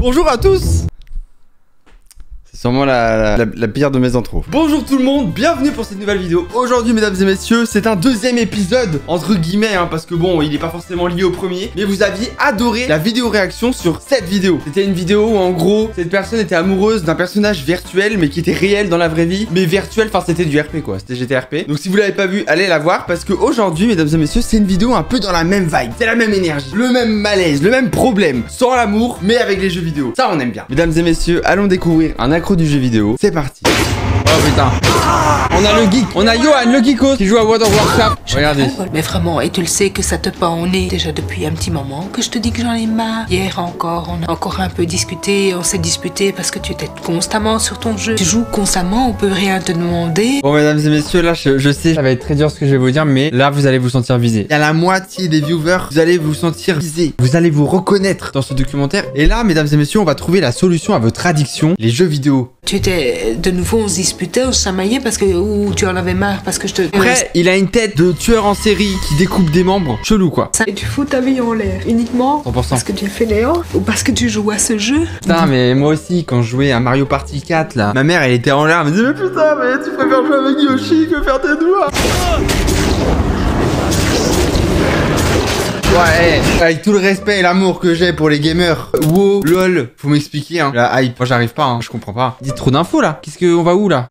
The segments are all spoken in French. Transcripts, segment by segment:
Bonjour à tous. C'est sûrement la pire de mes intros. Bonjour tout le monde, bienvenue pour cette nouvelle vidéo. Aujourd'hui mesdames et messieurs, c'est un deuxième épisode, entre guillemets, hein, parce que bon, il est pas forcément lié au premier. Mais vous aviez adoré la vidéo réaction sur cette vidéo. C'était une vidéo où en gros, cette personne était amoureuse d'un personnage virtuel, mais qui était réel dans la vraie vie. Mais virtuel, enfin c'était du RP quoi, c'était GTRP. Donc si vous l'avez pas vu, allez la voir, parce que aujourd'hui mesdames et messieurs, c'est une vidéo un peu dans la même vibe. C'est la même énergie, le même malaise, le même problème. Sans l'amour, mais avec les jeux vidéo. Ça on aime bien. Mesdames et messieurs, allons découvrir un accro du jeu vidéo. C'est parti. Oh putain. On a le geek. On a Johan le geeko qui joue à World of Warcraft. Regardez. Mais vraiment, et tu le sais que ça te pend au nez déjà depuis un petit moment, que je te dis que j'en ai marre. Hier encore, on a encore un peu discuté, on s'est disputé parce que tu étais constamment sur ton jeu. Tu joues constamment, on peut rien te demander. Bon mesdames et messieurs, là je sais, ça va être très dur ce que je vais vous dire, mais là vous allez vous sentir visé. Il y a la moitié des viewers, vous allez vous sentir visé. Vous allez vous reconnaître dans ce documentaire. Et là mesdames et messieurs, on va trouver la solution à votre addiction, les jeux vidéo. Tu étais de nouveau, on se disputait, on se chamaillait parce que tu en avais marre parce que je te... Après, il a une tête de tueur en série qui découpe des membres. Chelou quoi. Et tu fous ta vie en l'air uniquement 100%. Parce que tu es fainéant ou parce que tu joues à ce jeu. Putain, mais moi aussi, quand je jouais à Mario Party 4 là, ma mère elle était en larmes. Elle me disait mais putain, mais tu préfères jouer avec Yoshi que faire tes doigts. Ouais, avec tout le respect et l'amour que j'ai pour les gamers. Wow, lol, faut m'expliquer hein. La hype, moi j'arrive pas, hein, je comprends pas. Dites trop d'infos là. Qu'est-ce que on va où là?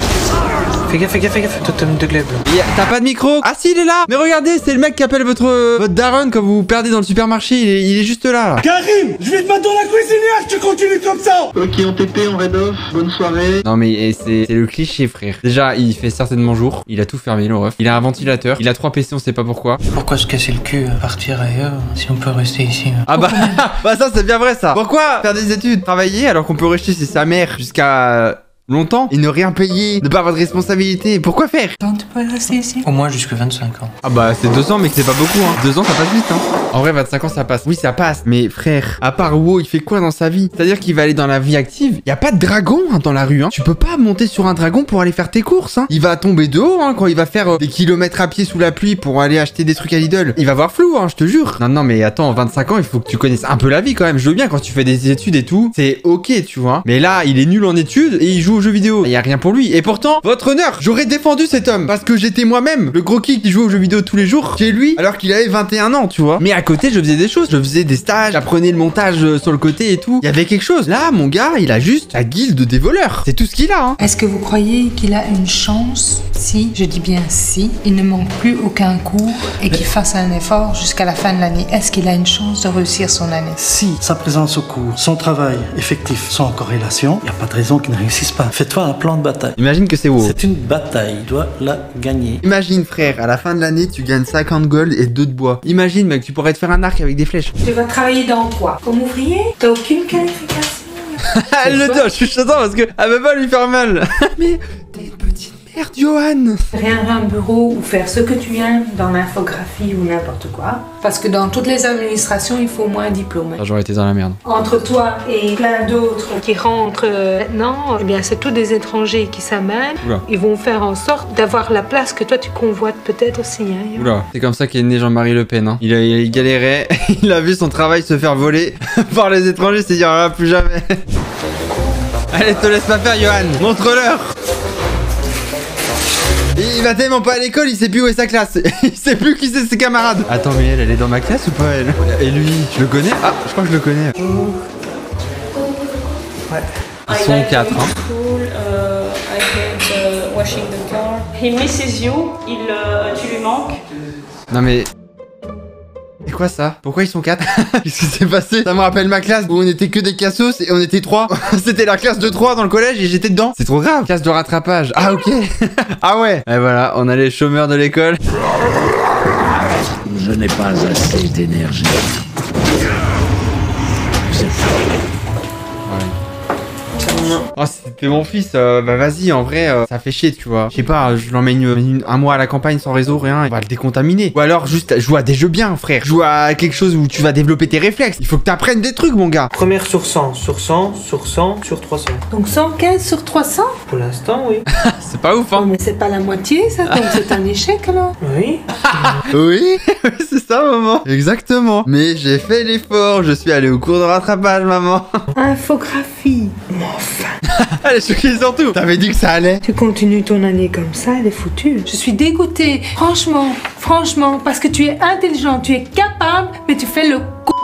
Fais gaffe, totem de glaive. T'as pas de micro? Ah si, il est là. Mais regardez, c'est le mec qui appelle votre daron quand vous vous perdez dans le supermarché. Il est juste là. Karim, je vais te mettre dans la cuisinière, tu continues comme ça. Ok, on TP, on red off, bonne soirée. Non mais c'est le cliché frère. Déjà, il fait certainement jour. Il a tout fermé le ref. Il a un ventilateur. Il a 3 PC, on sait pas pourquoi. Pourquoi se casser le cul à partir ailleurs si on peut rester ici? Ah bah, bah ça c'est bien vrai ça. Pourquoi faire des études, travailler alors qu'on peut rester chez sa mère jusqu'à... longtemps et ne rien payer, ne pas avoir de responsabilité. Pourquoi faire? Tant tu peux rester ici. Au moins jusque 25 ans. Ah bah c'est 2 ans mais que c'est pas beaucoup hein. 2 ans ça passe vite hein. En vrai 25 ans ça passe. Oui ça passe. Mais frère, à part WoW il fait quoi dans sa vie? C'est à dire qu'il va aller dans la vie active. Y a pas de dragon hein, dans la rue hein. Tu peux pas monter sur un dragon pour aller faire tes courses hein. Il va tomber de haut hein, quand il va faire des kilomètres à pied sous la pluie pour aller acheter des trucs à Lidl. Il va voir flou hein, je te jure. Non mais attends, 25 ans il faut que tu connaisses un peu la vie quand même. Je veux bien quand tu fais des études et tout, c'est ok tu vois. Mais là il est nul en études et il joue aux jeux vidéo. Y a rien pour lui. Et pourtant, votre honneur, j'aurais défendu cet homme parce que j'étais moi-même le gros qui joue aux jeux vidéo tous les jours chez lui alors qu'il avait 21 ans, tu vois. Mais à côté, je faisais des choses. Je faisais des stages, j'apprenais le montage sur le côté et tout. Il y avait quelque chose. Là, mon gars, il a juste la guilde des voleurs. C'est tout ce qu'il a, hein. Est-ce que vous croyez qu'il a une chance si, je dis bien si, il ne manque plus aucun cours et qu'il fasse un effort jusqu'à la fin de l'année? Est-ce qu'il a une chance de réussir son année? Si sa présence au cours, son travail effectif sont en corrélation, il n'y a pas de raison qu'il ne réussisse pas. Fais-toi un plan de bataille. Imagine que c'est WoW. C'est une bataille, il doit la gagner. Imagine frère, à la fin de l'année, tu gagnes 50 gold et 2 de bois. Imagine mec, tu pourrais te faire un arc avec des flèches. Tu vas travailler dans quoi? Comme ouvrier? T'as aucune qualification? Elle le dit, je suis chantant parce que elle veut pas lui faire mal. Mais t'es une petite merde, Johan. Rien à un bureau ou faire ce que tu aimes dans l'infographie ou n'importe quoi. Parce que dans toutes les administrations, il faut au moins un diplôme. Ah, j'aurais été dans la merde. Entre toi et plein d'autres qui rentrent maintenant, eh bien c'est tous des étrangers qui s'amènent. Oula. Ils vont faire en sorte d'avoir la place que toi tu convoites peut-être aussi. Hein. Oula, c'est comme ça qu'est né Jean-Marie Le Pen. Hein. Il galérait, il a vu son travail se faire voler par les étrangers, il s'est dit il n'y en aura plus jamais. Allez, te laisse pas faire, Johan. Montre-leur. Il va tellement pas à l'école, il sait plus où est sa classe. Il sait plus qui c'est ses camarades. Attends, mais elle est dans ma classe ou pas elle? Et lui, tu le connais? Ah, je crois que je le connais. Ouais. Ils sont 4 hein. Washing the car. He misses you. Tu lui manques. Non mais... C'est quoi ça? Pourquoi ils sont 4? Qu'est-ce qui s'est passé? Ça me rappelle ma classe où on était que des cassos et on était 3. C'était la classe de 3 dans le collège et j'étais dedans. C'est trop grave. Classe de rattrapage. Ah ok. Ah ouais. Et voilà, on a les chômeurs de l'école. Je n'ai pas assez d'énergie. Oh, si c'était mon fils, bah vas-y, en vrai, ça fait chier, tu vois. Je sais pas, je l'emmène un mois à la campagne sans réseau, rien, il va le décontaminer. Ou alors, juste, joue à des jeux bien, frère. Joue à quelque chose où tu vas développer tes réflexes. Il faut que t'apprennes des trucs, mon gars. Première sur 100, sur 100, sur 100, sur 300. Donc 115 sur 300? Pour l'instant, oui. C'est Pas ouf, hein. Mais c'est pas la moitié, ça, donc c'est un échec, alors. Oui. Oui, c'est ça, maman. Exactement. Mais j'ai fait l'effort. Je suis allé au cours de rattrapage, maman. Infographie. Mais enfin. Elle est choquée surtout. T'avais dit que ça allait. Tu continues ton année comme ça, elle est foutue. Je suis dégoûtée. Franchement, parce que tu es intelligent, tu es capable, mais tu fais le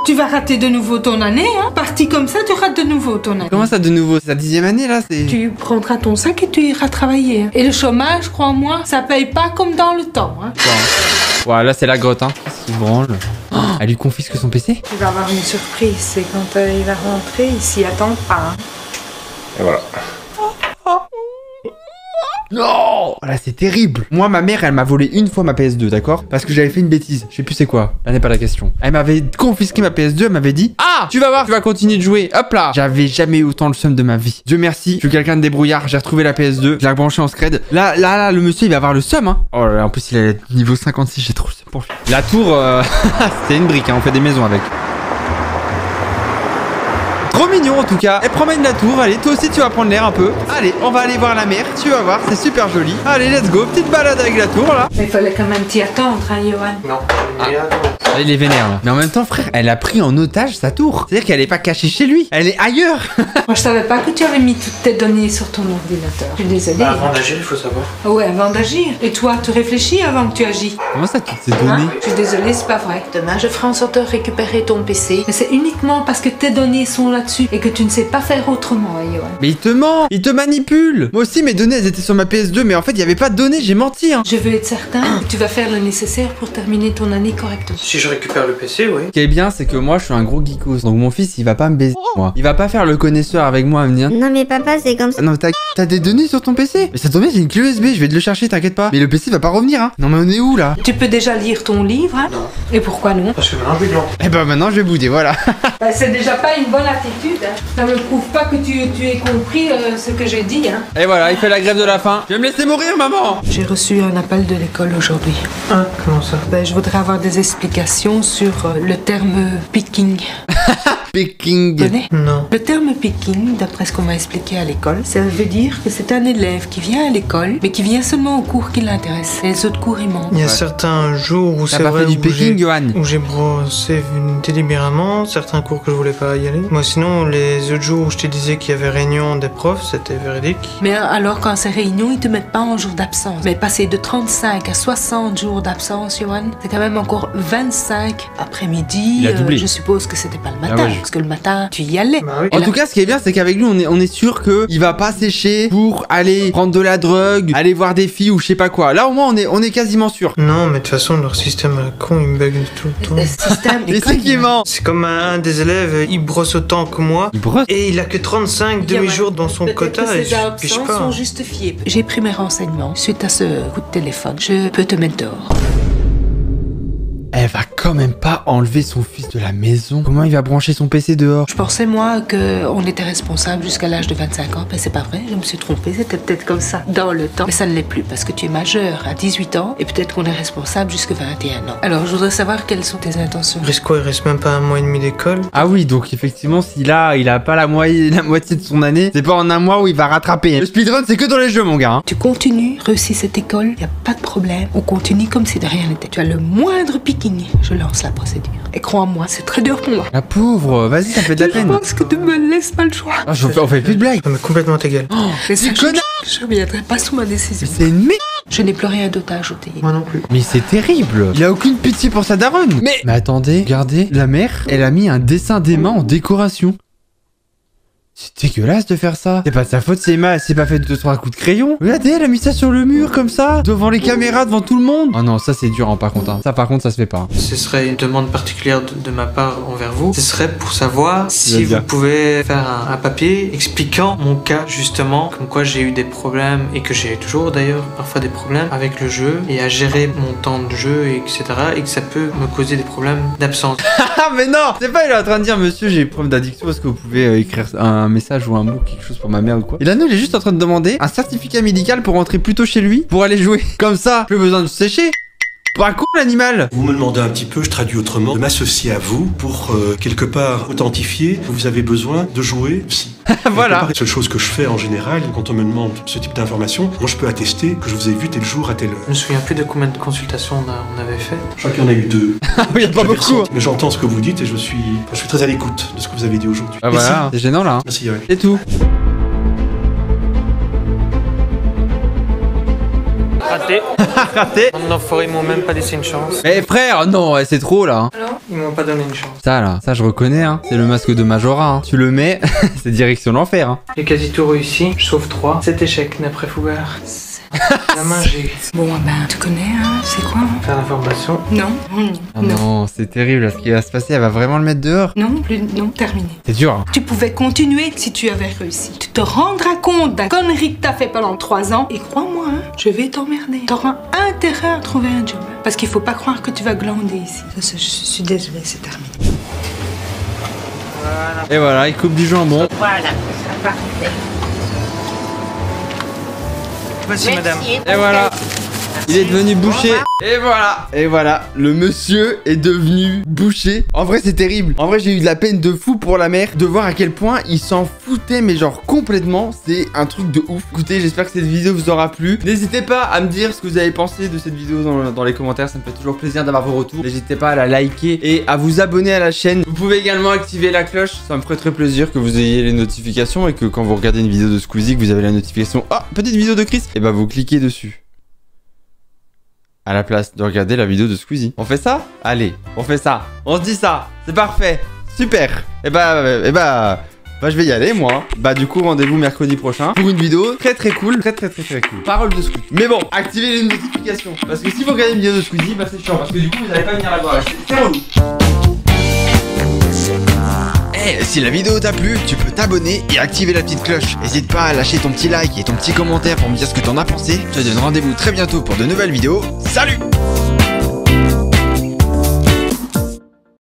tu vas rater de nouveau ton année, hein. Parti comme ça, tu rates de nouveau ton année. Comment ça de nouveau? C'est la 10e année là, c'est... Tu prendras ton sac et tu iras travailler. Hein. Et le chômage, crois-moi, ça paye pas comme dans le temps, hein. Ouais, là c'est la grotte, hein. Qu'est-ce qu'il branle? Oh, elle lui confisque son PC? Tu vas avoir une surprise, c'est quand il va rentrer, il s'y attend pas. Hein. Et voilà. Non! Voilà, c'est terrible. Moi, ma mère, elle m'a volé une fois ma PS2, d'accord? Parce que j'avais fait une bêtise. Je sais plus c'est quoi. Là n'est pas la question. Elle m'avait confisqué ma PS2, elle m'avait dit: ah, tu vas voir, tu vas continuer de jouer. Hop là! J'avais jamais eu autant le seum de ma vie. Dieu merci, je suis quelqu'un de débrouillard. J'ai retrouvé la PS2, je l'ai branché en scred. Là, le monsieur, il va avoir le seum, hein. Oh là là, en plus, il est niveau 56, j'ai trop le seum pour lui. La tour, c'est une brique, hein. On fait des maisons avec. Trop mignon en tout cas. Elle promène la tour. Allez, toi aussi tu vas prendre l'air un peu. Allez, on va aller voir la mer. Tu vas voir, c'est super joli. Allez, let's go. Petite balade avec la tour là. Mais il fallait quand même t'y attendre, hein, Johan. Non. Ah, il est vénère là. Mais en même temps, frère, elle a pris en otage sa tour. C'est-à-dire qu'elle est pas cachée chez lui. Elle est ailleurs. Moi, je savais pas que tu avais mis toutes tes données sur ton ordinateur. Je suis désolée. Bah, avant d'agir, il faut savoir. Ouais, avant d'agir. Et toi, tu réfléchis avant que tu agis. Comment ça, toutes ces données? Je suis désolée, c'est pas vrai. Demain, je ferai en sorte de récupérer ton PC. Mais c'est uniquement parce que tes données sont là-dessus et que tu ne sais pas faire autrement, hein, Johan. Mais il te ment. Il te manipule. Moi aussi, mes données, elles étaient sur ma PS2. Mais en fait, il y avait pas de données. J'ai menti, hein. Je veux être certain que tu vas faire le nécessaire pour terminer ton année correctement. Si je récupère le PC, oui. Ce qui est bien, c'est que moi, je suis un gros geekos. Donc mon fils, il va pas me baiser, moi. Il va pas faire le connaisseur avec moi à me dire: non mais papa, c'est comme ça. non, t'as des données sur ton PC? Mais ça tombe bien, j'ai une clé USB. Je vais te le chercher, t'inquiète pas. Mais le PC va pas revenir, hein. Non, mais on est où là? Tu peux déjà lire ton livre, hein? Non. Et pourquoi non? Parce que maintenant, je vais blanc. Eh ben maintenant, je vais bouder, voilà. Bah, c'est déjà pas une bonne attitude, hein. Ça ne prouve pas que tu aies compris ce que j'ai dit, hein. Et voilà, il fait la grève de la faim. Tu vas me laisser mourir, maman? J'ai reçu un appel de l'école aujourd'hui. Hein? Comment ça? Ben, je voudrais avoir des explications sur le terme picking. Picking. Tu connais? Non. Le terme picking, d'après ce qu'on m'a expliqué à l'école, ça veut dire que c'est un élève qui vient à l'école, mais qui vient seulement aux cours qui l'intéressent. Et les autres cours, il manquent. Il y a Ouais. certains jours où T'as c'est pas vrai fait du où picking, Johan? j'ai brossé délibérément certains cours que je voulais pas y aller. Moi sinon, les autres jours où je te disais qu'il y avait réunion des profs, c'était véridique. Mais alors, quand c'est réunion, ils te mettent pas en jour d'absence. Mais passer de 35 à 60 jours d'absence, Johan, c'est quand même encore 25 après-midi. Il a doublé. Je suppose que c'était pas le matin, ouais. parce que le matin, tu y allais. Bah oui. Et En là- tout cas, ce qui est bien, c'est qu'avec lui, on est sûr que il va pas sécher pour aller prendre de la drogue, aller voir des filles ou je sais pas quoi. Là, au moins, on est quasiment sûr. Non, mais de toute façon, leur système à con, il me bug tout le temps. Le système Mais d'école, c'est qui ment? C'est comme un des élèves, il brosse autant que moi. Il brosse. Et il a que 35 demi-jours dans son peut-être quota que et ces je absences piche pas. sont justifiées. J'ai pris mes renseignements suite à ce coup de téléphone. Je peux te mettre dehors. Elle va quand même pas enlever son fils de la maison. Comment il va brancher son PC dehors? Je pensais, moi, qu'on était responsable jusqu'à l'âge de 25 ans. Mais c'est pas vrai, je me suis trompée. C'était peut-être comme ça dans le temps. Mais ça ne l'est plus parce que tu es majeur à 18 ans et peut-être qu'on est responsable jusqu'à 21 ans. Alors, je voudrais savoir quelles sont tes intentions. Il reste quoi? Il reste même pas un mois et demi d'école. Ah oui, donc effectivement, il a pas la moitié de son année, c'est pas en un mois où il va rattraper. Le speedrun, c'est que dans les jeux, mon gars. Hein. Tu continues, réussis cette école, y a pas de problème. On continue comme si de rien n'était. Tu as le moindre picking, je lance la procédure. Et crois-moi, c'est très dur pour moi. La pauvre, vas-y, ça fait de la Je peine. pense que tu me laisses pas le choix. Ah, on fait plus de blagues. Ça m'est complètement égal. Mais ça, connard. je reviendrai pas sous ma décision. C'est une merde. Je n'ai plus rien d'autre à ajouter. Moi non plus. Mais c'est terrible. Il a aucune pitié pour sa daronne. Mais attendez, regardez, la mère, elle a mis un dessin d'Emma en décoration. C'est dégueulasse de faire ça. C'est pas de sa faute si Emma elle s'est pas fait 2-3 coups de crayon. Regardez, elle a mis ça sur le mur comme ça, devant les caméras, devant tout le monde. Oh non, ça c'est dur, hein, par contre. Hein. Ça par contre, ça se fait pas. Ce serait une demande particulière de ma part envers vous. Ce serait pour savoir si bien. vous pouvez faire un papier expliquant mon cas justement, comme quoi j'ai eu des problèmes et que j'ai toujours d'ailleurs parfois des problèmes avec le jeu et à gérer mon temps de jeu, etc. et que ça peut me causer des problèmes d'absence. Ah mais non, c'est pas il est en train de dire monsieur j'ai preuve d'addiction, est-ce que vous pouvez écrire un message ou un mot, quelque chose pour ma mère ou quoi. Et là nous il est juste en train de demander un certificat médical pour rentrer plus tôt chez lui pour aller jouer. Comme ça, plus besoin de se sécher. Pas con l'animal. Vous me demandez un petit peu, je traduis autrement, de m'associer à vous pour quelque part authentifier que vous avez besoin de jouer aussi. Voilà. La seule chose que je fais en général, quand on me demande ce type d'informations, moi je peux attester que je vous ai vu tel jour à telle heure. Je me souviens plus de combien de consultations on avait fait. Je crois qu'il y en a eu 2. Ah oui, y a pas beaucoup. Mais j'entends ce que vous dites et je suis très à l'écoute de ce que vous avez dit aujourd'hui. Ah voilà, c'est gênant là. Merci, ouais. C'est tout. Raté. Raté. En enfoiré, ils m'ont même pas laissé une chance. Eh frère, non, ouais, c'est trop là. Alors, ils m'ont pas donné une chance. Ça là, ça je reconnais, hein. C'est le masque de Majora. Hein. Tu le mets, c'est direction l'enfer. Hein. J'ai quasi tout réussi, sauf 3. 7 échecs d'après Fougar. La main, j'ai Bon, ben, tu connais, hein, c'est quoi? fait la formation. Non, Oh non, c'est terrible. Ce qui va se passer, elle va vraiment le mettre dehors. non, plus, non, terminé. C'est dur. Hein. Tu pouvais continuer si tu avais réussi. Tu te rendras compte de la connerie que t'as fait pendant 3 ans. Et crois-moi, hein, je vais t'emmerder. T'auras intérêt à trouver un job. Parce qu'il faut pas croire que tu vas glander ici. Je suis désolée, c'est terminé. Et voilà, il coupe du jambon. Voilà, ça parfait. Voici, madame. Et voilà. Il est devenu boucher. Et voilà. Et voilà. Le monsieur est devenu boucher. En vrai, c'est terrible. En vrai, j'ai eu de la peine de fou pour la mère de voir à quel point il s'en foutait, mais genre complètement. C'est un truc de ouf. Écoutez, j'espère que cette vidéo vous aura plu. N'hésitez pas à me dire ce que vous avez pensé de cette vidéo dans les commentaires. Ça me fait toujours plaisir d'avoir vos retours. N'hésitez pas à la liker et à vous abonner à la chaîne. Vous pouvez également activer la cloche. Ça me ferait très plaisir que vous ayez les notifications et que quand vous regardez une vidéo de Squeezie, que vous avez la notification. Ah, petite vidéo de Chris. Et bah, vous cliquez dessus. À la place de regarder la vidéo de Squeezie. On fait ça? Allez, on fait ça. On se dit ça. C'est parfait. Super. Et bah, je vais y aller, moi. Bah, du coup, rendez-vous mercredi prochain pour une vidéo très cool. Très cool. Parole de Squeezie. Mais bon, activez les notifications. Parce que si vous regardez une vidéo de Squeezie, bah, c'est chiant. Parce que du coup, vous n'allez pas venir la voir. C'est relou. Eh, si la vidéo t'a plu, tu peux t'abonner et activer la petite cloche. N'hésite pas à lâcher ton petit like et ton petit commentaire pour me dire ce que t'en as pensé. Je te donne rendez-vous très bientôt pour de nouvelles vidéos. Salut!